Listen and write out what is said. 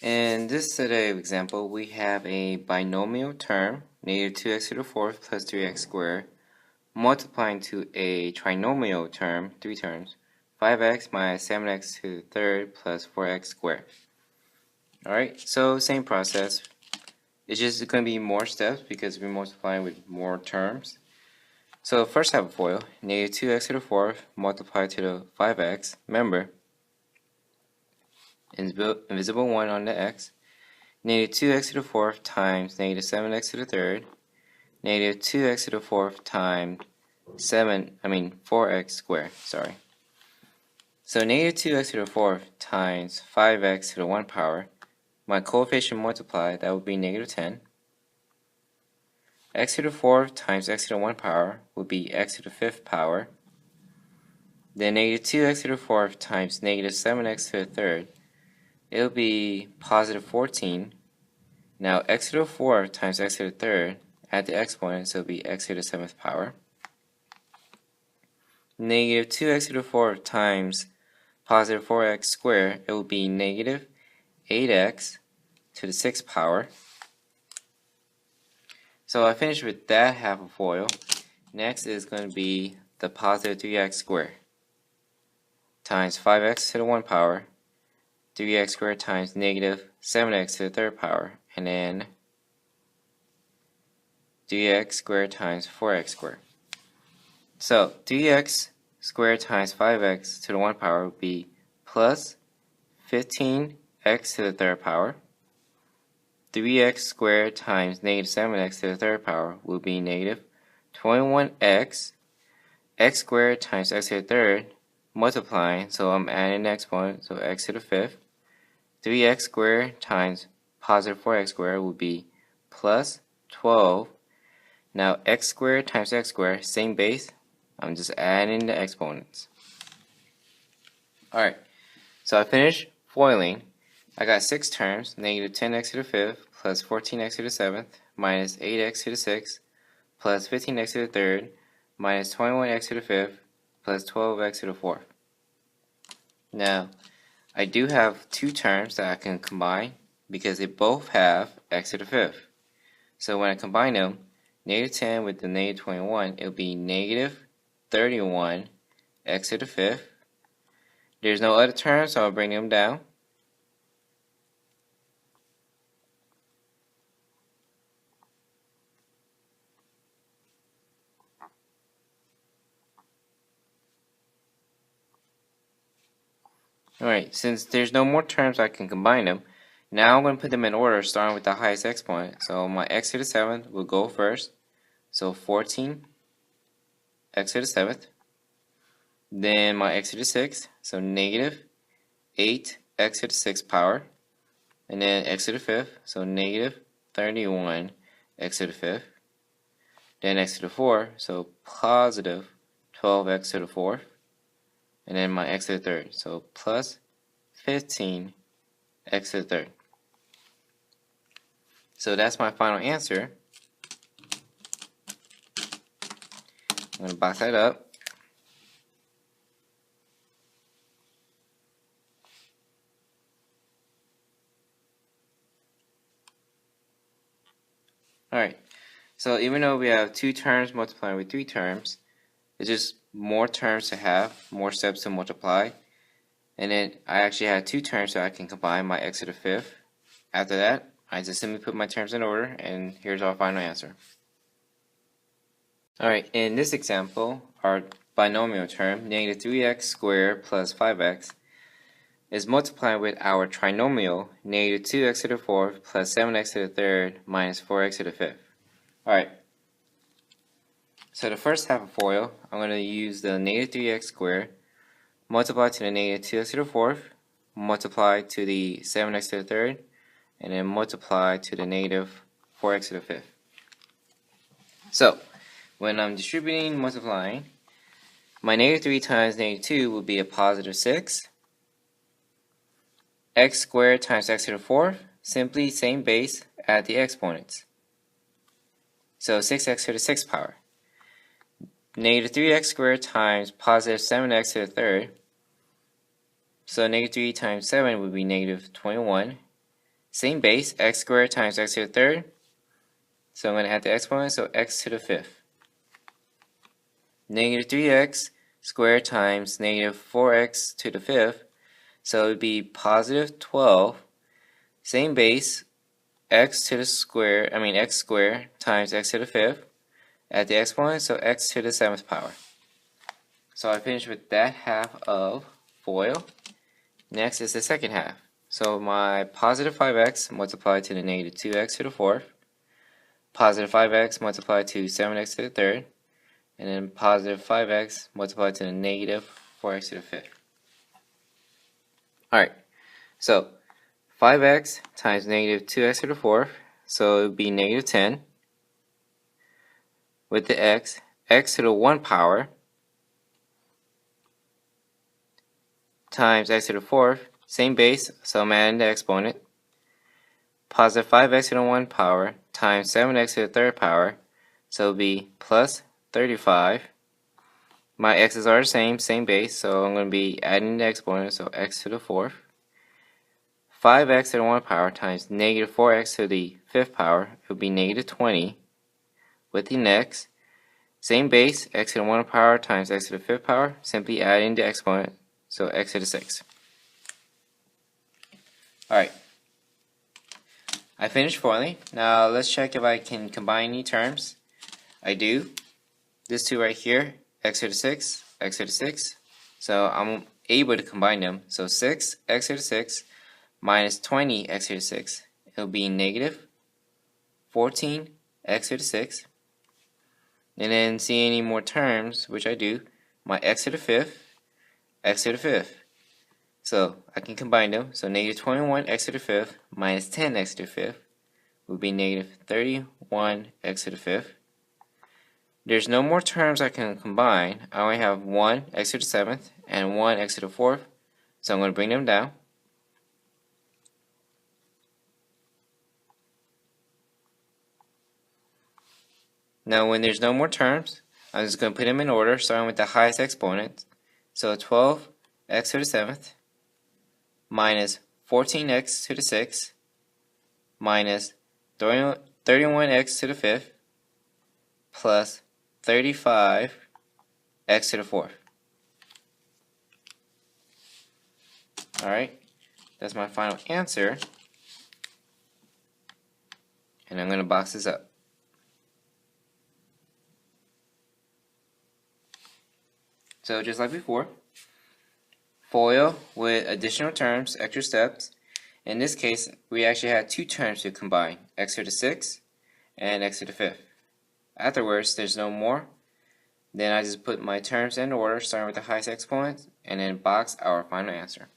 In this today example, we have a binomial term, negative 2x to the fourth plus 3x squared, multiplying to a trinomial term, 3 terms, 5x minus 7x to the third plus 4x squared. Alright, so same process. It's just going to be more steps because we're multiplying with more terms. So first have a FOIL, negative 2x to the fourth multiplied to the 5x. Remember, invisible 1 on the x. Negative 2x to the fourth times negative 7x to the third, negative 2x to the fourth times 4x squared, sorry. So negative 2x to the fourth times 5x to the 1 power, my coefficient multiplied, that would be negative 10. X to the fourth times x to the 1 power would be x to the 5th power. Then negative 2x to the fourth times negative 7x to the third, it'll be positive 14. Now x to the 4th times x to the third, add the exponent, so it'll be x to the 7th power. Negative 2x to the 4th times positive 4x squared, it will be negative 8x to the 6th power. So I finished with that half of FOIL. Next is going to be the positive 3x squared times 5x to the 1 power, 3x squared times negative 7x to the third power, and then 3x squared times 4x squared. So 3x squared times 5x to the 1 power would be plus 15x to the third power. 3x squared times negative 7x to the third power would be negative 21x. X squared times x to the third, multiplying, so I'm adding the exponent, so x to the 5th. 3x squared times positive 4x squared would be plus 12. Now x squared times x squared, same base, I'm just adding the exponents. Alright, so I finished foiling. I got 6 terms, negative 10x to the 5th plus 14x to the 7th minus 8x to the 6th plus 15x to the 3rd minus 21x to the 5th plus 12x to the 4th. Now, I do have 2 terms that I can combine because they both have x to the 5th. So when I combine them, negative 10 with the negative 21, it will be negative 31 x to the 5th. There's no other terms, so I'll bring them down. Alright, since there's no more terms I can combine them, now I'm going to put them in order starting with the highest exponent. So my x to the 7th will go first. So 14 x to the 7th. Then my x to the 6th, so negative 8 x to the 6th power. And then x to the 5th, so negative 31 x to the 5th. Then x to the 4th, so positive 12x to the 4th. And then my x to the 3rd, so plus 15 x to the 3rd. So that's my final answer. I'm going to box that up. Alright, so even though we have 2 terms multiplying with 3 terms, it's just more terms to have, more steps to multiply. And then I actually had 2 terms so I can combine my x to the 5th. After that, I just simply put my terms in order, and here's our final answer. Alright, in this example, our binomial term, negative 3x squared plus 5x, is multiplying with our trinomial, negative 2x to the 4th plus 7x to the 3rd minus 4x to the 5th. Alright, so the first half of FOIL, I'm going to use the negative 3x squared, multiply to the negative 2x to the 4th, multiply to the 7x to the 3rd, and then multiply to the negative 4x to the 5th. So, when I'm distributing, multiplying, my negative 3 times negative 2 will be a positive 6. X squared times x to the 4th, simply same base, add the exponents. So 6x to the 6th power. Negative 3x squared times positive 7x to the 3rd. So negative 3 times 7 would be negative 21. Same base, x squared times x to the third. So I'm going to add the exponent, so x to the fifth. Negative 3x squared times negative 4x to the fifth. So it would be positive 12. Same base, x squared times x to the fifth. Add the exponent, so x to the seventh power. So I finished with that half of FOIL. Next is the second half. So my positive 5x multiplied to the negative 2x to the fourth, positive 5x multiplied to 7x to the third, and then positive 5x multiplied to the negative 4x to the fifth. Alright, so 5x times negative 2x to the fourth, so it would be negative 10, with the x to the 1 power, times x to the fourth, same base, so I'm adding the exponent, positive 5x to the 1 power times 7x to the third power, so it will be plus 35. My x's are the same base, so I'm going to be adding the exponent, so x to the fourth. 5x to the 1 power times negative 4x to the fifth power, it will be negative 20. With the next, same base, x to the 1 power times x to the fifth power, simply adding the exponent, so x to the 6. Alright, I finished foiling. Now let's check if I can combine any terms. I do. This two right here, x to the 6, x to the 6. So I'm able to combine them. So 6 x to the 6 minus 20 x to the 6. It will be negative 14 x to the 6. And then see any more terms, which I do, my x to the 5th, x to the 5th. So I can combine them. So negative 21 x to the 5th minus 10 x to the 5th would be negative 31 x to the 5th. There's no more terms I can combine. I only have 1 x to the 7th and 1 x to the 4th. So I'm going to bring them down. Now when there's no more terms, I'm just going to put them in order, starting with the highest exponent. So 12 x to the 7th minus 14x to the 6th minus 31x to the 5th plus 35x to the 4th. Alright, that's my final answer. And I'm going to box this up. So just like before, FOIL with additional terms, extra steps. In this case, we actually had two terms to combine, x to the 6th and x to the 5th. Afterwards, there's no more. Then I just put my terms in order, starting with the highest exponent, and then box our final answer.